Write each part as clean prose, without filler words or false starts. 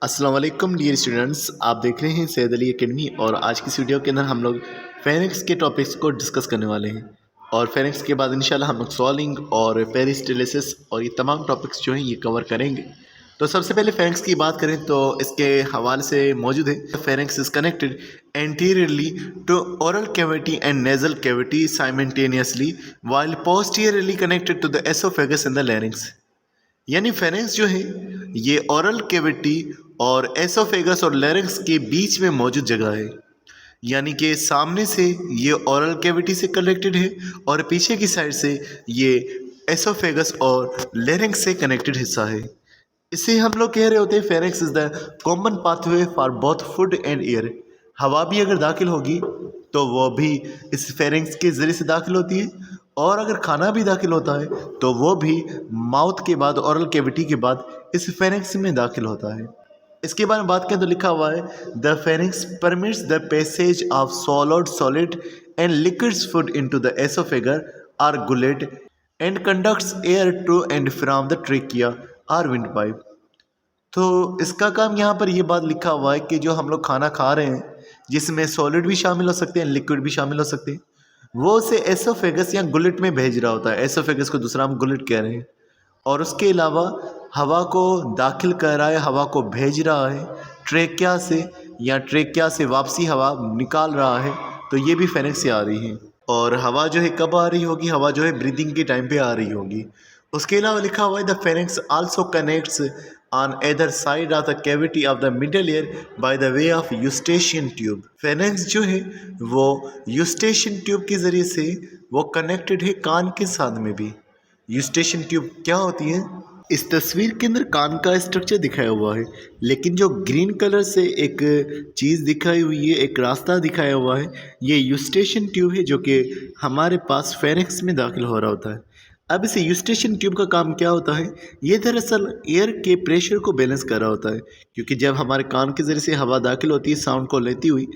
अस्सलाम वालेकुम dear students, आप देख रहे हैं सैयद अली एकेडमी। और आज की इस वीडियो के अंदर हम लोग फेनिक्स के टॉपिक्स को डिस्कस करने वाले हैं। और फेनिक्स के बाद इंशाल्लाह हम लोग सॉल्विंग और पेरिस्टालिसिस और ये तमाम टॉपिक्स जो हैं ये कवर करेंगे। तो सबसे पहले फेनिक्स की बात करें तो इसके हवाले से मौजूद है pharynx is connected anteriorly to oral cavity and nasal cavity simultaneously while posteriorly connected to the oesophagus and the larynx. यानी फेरेंक्स जो है ये ओरल कैविटी और एसोफेगस और लैरिंक्स के बीच में मौजूद जगह है। यानी कि सामने से ये ओरल कैविटी से कनेक्टेड है और पीछे की साइड से ये एसोफेगस और लैरिंक्स से कनेक्टेड हिस्सा है। इसे हम लोग कह रहे होते हैं pharynx is the common pathway for both food and air. हवा भी अगर दाखिल होगी तो वो भी इस फेरेंक्स के ज़रिए से दाखिल होती है, और अगर खाना भी दाखिल होता है तो वो भी माउथ के बाद ओरल कैविटी के बाद इस फेरेंक्स में दाखिल होता है। इसके बारे में बात करें तो लिखा हुआ है the pharynx permits the passage of solid and liquids food into the oesophagus or gullet and conducts air to and from the trachea or windpipe. तो इसका काम यहाँ पर ये बात लिखा हुआ है कि जो हम लोग खाना खा रहे हैं जिसमें सॉलिड भी शामिल हो सकते हैं, लिक्विड भी शामिल हो सकते हैं, वो उसे एसोफेगस या गुलेट में भेज रहा होता है। एसोफेगस को दूसरा हम गुलेट कह रहे हैं। और उसके अलावा हवा को दाखिल कर रहा है, हवा को भेज रहा है ट्रेकिया से, या ट्रेकिया से वापसी हवा निकाल रहा है। तो ये भी फेनिक्स से आ रही है। और हवा जो है कब आ रही होगी? हवा जो है ब्रीदिंग के टाइम पे आ रही होगी। उसके अलावा लिखा हुआ है the pharynx also connects on either side of the cavity of the middle ear by the way of eustachian tube। Pharynx जो है वो यूस्टेशियन ट्यूब के ज़रिए से वो कनेक्टेड है कान के साथ में भी। यूस्टेशियन ट्यूब क्या होती है? इस तस्वीर के अंदर कान का स्ट्रक्चर दिखाया हुआ है, लेकिन जो ग्रीन कलर से एक चीज़ दिखाई हुई है, एक रास्ता दिखाया हुआ है, ये यूस्टेशियन ट्यूब है जो कि हमारे पास फेनिक्स में दाखिल हो रहा होता है। अब इस यूस्टेशियन ट्यूब का काम क्या होता है? ये दरअसल एयर के प्रेशर को बैलेंस कर रहा होता है, क्योंकि जब हमारे कान के ज़रिए से हवा दाखिल होती है साउंड को लेती हुई,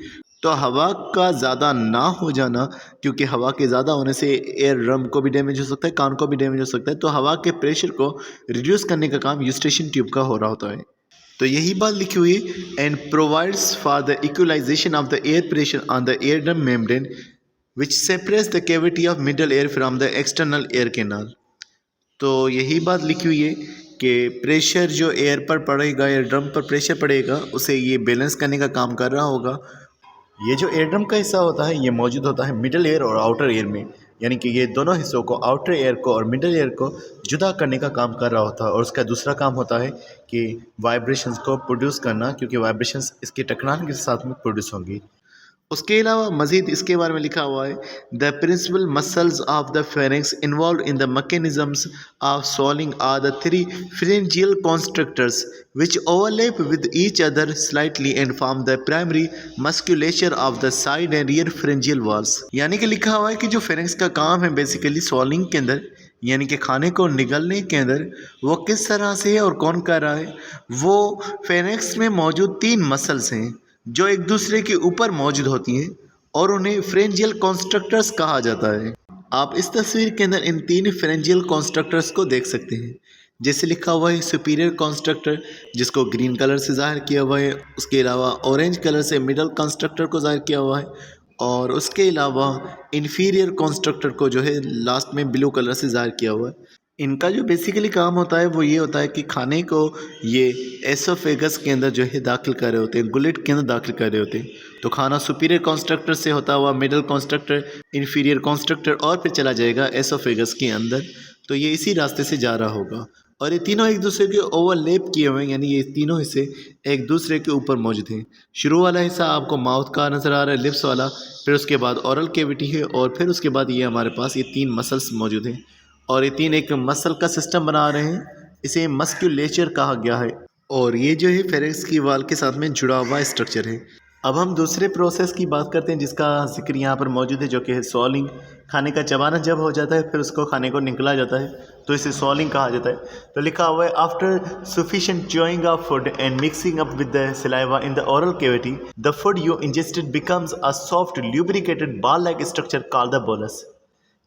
तो हवा का ज़्यादा ना हो जाना, क्योंकि हवा के ज़्यादा होने से एयर ड्रम को भी डैमेज हो सकता है, कान को भी डैमेज हो सकता है। तो हवा के प्रेशर को रिड्यूस करने का काम यूस्टेशियन ट्यूब का हो रहा होता है। तो यही बात लिखी हुई है and provides for the equalisation of the air pressure on the air drum membrane which separates the cavity of middle air from the external air canal. तो यही बात लिखी हुई है कि प्रेशर जो एयर पर पड़ेगा, एयर ड्रम पर प्रेशर पड़ेगा, उसे ये बैलेंस करने का काम कर रहा होगा। ये जो एयर ड्रम का हिस्सा होता है ये मौजूद होता है मिडल एयर और आउटर एयर में, यानी कि ये दोनों हिस्सों को, आउटर एयर को और मिडल एयर को जुदा करने का काम कर रहा होता है। और उसका दूसरा काम होता है कि वाइब्रेशंस को प्रोड्यूस करना, क्योंकि वाइब्रेशंस इसके टकराने के साथ में प्रोड्यूस होंगी। उसके अलावा मज़ीद इसके बारे में लिखा हुआ है the principal muscles of the pharynx involve in the mechanisms of swallowing are the three pharyngeal constructors which overlap with each other slightly and form the primary musculature of the side and rear pharyngeal walls। यानी कि लिखा हुआ है कि जो pharynx का काम है बेसिकली swallowing के अंदर, यानी कि खाने को निगलने के अंदर, वो किस तरह से है और कौन कर रहा है? वो फेरिंक्स में मौजूद 3 मसल्स हैं जो एक दूसरे के ऊपर मौजूद होती हैं और उन्हें फ्रेंजियल कॉन्स्ट्रक्टर्स कहा जाता है। आप इस तस्वीर के अंदर इन 3 फ्रेंजियल कॉन्स्ट्रक्टर्स को देख सकते हैं। जैसे लिखा हुआ है सुपीरियर कॉन्स्ट्रक्टर, जिसको ग्रीन कलर से ज़ाहिर किया हुआ है। उसके अलावा ऑरेंज कलर से मिडल कॉन्स्ट्रक्टर को ज़ाहिर किया हुआ है, और उसके अलावा इन्फीरियर कॉन्स्ट्रक्टर को जो है लास्ट में ब्लू कलर से ज़ाहिर किया हुआ है। इनका जो बेसिकली काम होता है वो ये होता है कि खाने को ये एसोफेगस के अंदर जो है दाखिल कर रहे होते हैं, गुलेट के अंदर दाखिल कर रहे होते हैं। तो खाना सुपीरियर कॉन्स्ट्रक्टर से होता हुआ मिडल कॉन्स्ट्रक्टर, इन्फीरियर कॉन्स्ट्रक्टर और फिर चला जाएगा एसोफेगस के अंदर। तो ये इसी रास्ते से जा रहा होगा, और ये तीनों एक दूसरे के ओवरलैप किए हुए हैं, यानी ये तीनों हिस्से एक दूसरे के ऊपर मौजूद हैं। शुरू वाला हिस्सा आपको माउथ का नज़र आ रहा है, लिप्स वाला, फिर उसके बाद ओरल कैविटी है, और फिर उसके बाद ये हमारे पास ये 3 मसल्स मौजूद हैं, और ये 3 एक मसल का सिस्टम बना रहे हैं। इसे मस्क्यूलेचर कहा गया है, और ये जो है फेरिंक्स की वाल के साथ में जुड़ा हुआ स्ट्रक्चर है। अब हम दूसरे प्रोसेस की बात करते हैं जिसका जिक्र यहाँ पर मौजूद है, जो कि है सॉलिंग। खाने का चबाना जब हो जाता है फिर उसको खाने को निकला जाता है, तो इसे सॉलिंग कहा जाता है। तो लिखा हुआ है after sufficient chewing of food and mixing up with the saliva in the oral cavity the food you ingested becomes a soft lubricated ball like structure called the bolus.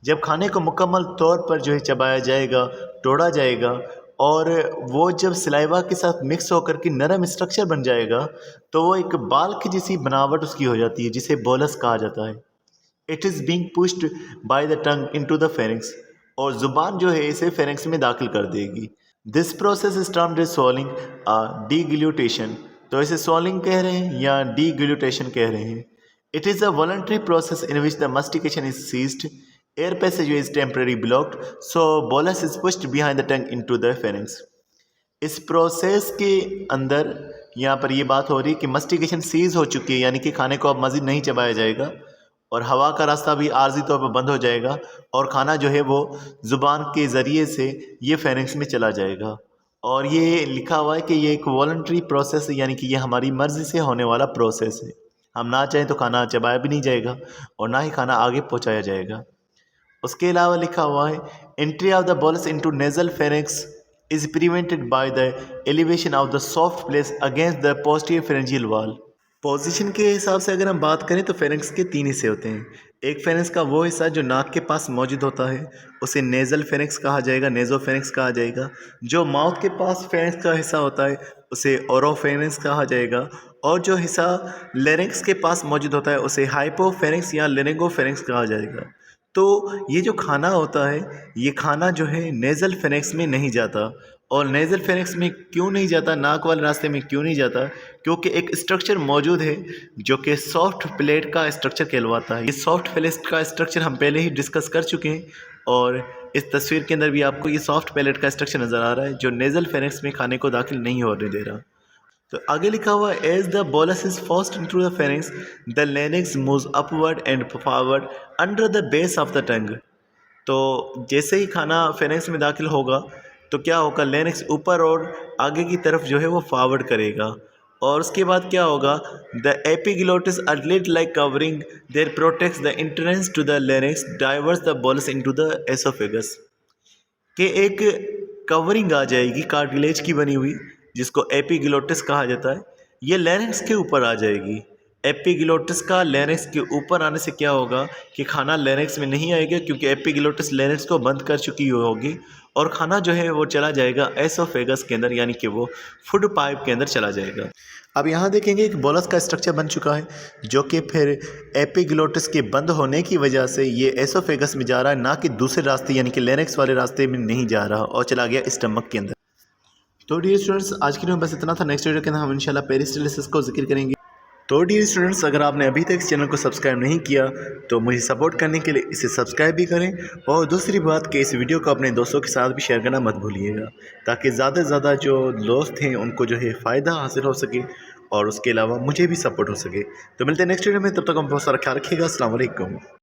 जब खाने को मुकम्मल तौर पर जो है चबाया जाएगा, तोड़ा जाएगा, और वो जब सलाइवा के साथ मिक्स होकर के नरम स्ट्रक्चर बन जाएगा तो वो एक बाल की जैसी बनावट उसकी हो जाती है, जिसे बोलस कहा जाता है। It is being pushed by the tongue into the pharynx, और ज़ुबान जो है इसे फेरिंक्स में दाखिल कर देगी। This process is termed as swallowing deglutition. तो इसे स्वॉलिंग कह रहे हैं या डीग्लूटेशन कह रहे हैं। It is a voluntary process in which the mastication is ceased, air passage is temporary blocked, so bolus is pushed behind the tongue into the pharynx. इस प्रोसेस के अंदर यहाँ पर ये बात हो रही है कि मस्टिकेशन सीज हो चुकी है, यानी कि खाने को अब मज़ीद नहीं चबाया जाएगा और हवा का रास्ता भी आर्जी तौर पर बंद हो जाएगा और खाना जो है वो ज़ुबान के ज़रिए से ये फेरिंक्स में चला जाएगा। और ये लिखा हुआ है कि ये एक वॉलंटरी प्रोसेस है, यानी कि ये हमारी मर्ज़ी से होने वाला प्रोसेस है। हम ना चाहें तो खाना चबाया भी नहीं जाएगा और ना ही खाना आगे पहुँचाया जाएगा। उसके अलावा लिखा हुआ है entry of the bolus into nasal pharynx is prevented by the elevation of the soft place against the posterior pharyngeal wall। Position के हिसाब से अगर हम बात करें तो फेरिंक्स के 3 हिस्से होते हैं। एक फेरिंक्स का वो हिस्सा जो नाक के पास मौजूद होता है उसे नेज़ल फेरिंक्स कहा जाएगा, नेज़ोफेरिंक्स कहा जाएगा। जो माउथ के पास फेरिंक्स का हिस्सा होता है उसे ओरोफेरिंक्स कहा जाएगा, और जो हिस्सा लेरिंक्स के पास मौजूद होता है उसे हाइपोफेरिंक्स या लेरिंगोफेरिंक्स कहा जाएगा। तो ये जो खाना होता है ये खाना जो है नेज़ल फेरिंक्स में नहीं जाता। और नेज़ल फेरिंक्स में क्यों नहीं जाता, नाक वाले रास्ते में क्यों नहीं जाता? क्योंकि एक स्ट्रक्चर मौजूद है जो कि सॉफ्ट प्लेट का स्ट्रक्चर कहलवाता है। ये सॉफ्ट प्लेट का स्ट्रक्चर हम पहले ही डिस्कस कर चुके हैं और इस तस्वीर के अंदर भी आपको ये सॉफ्ट प्लेट का स्ट्रक्चर नज़र आ रहा है जो नेज़ल फेरिंक्स में खाने को दाखिल नहीं होने दे रहा। तो आगे लिखा हुआ है as the bolus is forced into the pharynx the larynx moves upward and forward under the base of the tongue. तो जैसे ही खाना फेरिंक्स में दाखिल होगा तो क्या होगा, लेरिंक्स ऊपर और आगे की तरफ जो है वो फॉरवर्ड करेगा। और उसके बाद क्या होगा, the epiglottis are lid like covering there protects the entrance to the larynx diverts the bolus into the oesophagus. के एक कवरिंग आ जाएगी कार्टिलेज की बनी हुई जिसको एपिग्लोटिस कहा जाता है, ये लेरिंक्स के ऊपर आ जाएगी। एपिग्लोटिस का लेरिंक्स के ऊपर आने से क्या होगा कि खाना लेरिंक्स में नहीं आएगा क्योंकि एपिग्लोटिस लेरिंक्स को बंद कर चुकी होगी और खाना जो है वो चला जाएगा एसोफेगस के अंदर, यानी कि वो फूड पाइप के अंदर चला जाएगा। अब यहाँ देखेंगे कि बोलस का स्ट्रक्चर बन चुका है जो कि फिर एपिग्लोटिस के बंद होने की वजह से ये एसोफेगस में जा रहा है, ना कि दूसरे रास्ते यानी कि लेरिंक्स वाले रास्ते में नहीं जा रहा और चला गया स्टमक के अंदर। तो डियर स्टूडेंट्स आज की वीडियो में बस इतना था। नेक्स्ट वीडियो के अंदर हम इंशाल्लाह पेरिस्टालिसिस को जिक्र करेंगे। तो डियर स्टूडेंट्स अगर आपने अभी तक इस चैनल को सब्सक्राइब नहीं किया तो मुझे सपोर्ट करने के लिए इसे सब्सक्राइब भी करें, और दूसरी बात कि इस वीडियो को अपने दोस्तों के साथ भी शेयर करना मत भूलिएगा ताकि ज़्यादा से ज़्यादा जो दोस्त हैं उनको जो है फ़ायदा हासिल हो सके और उसके अलावा मुझे भी सपोर्ट हो सके। तो मिलते हैं नेक्स्ट वीडियो में, तब तक हम बहुत सारा ख्याल रखिएगा। अस्सलाम वालेकुम।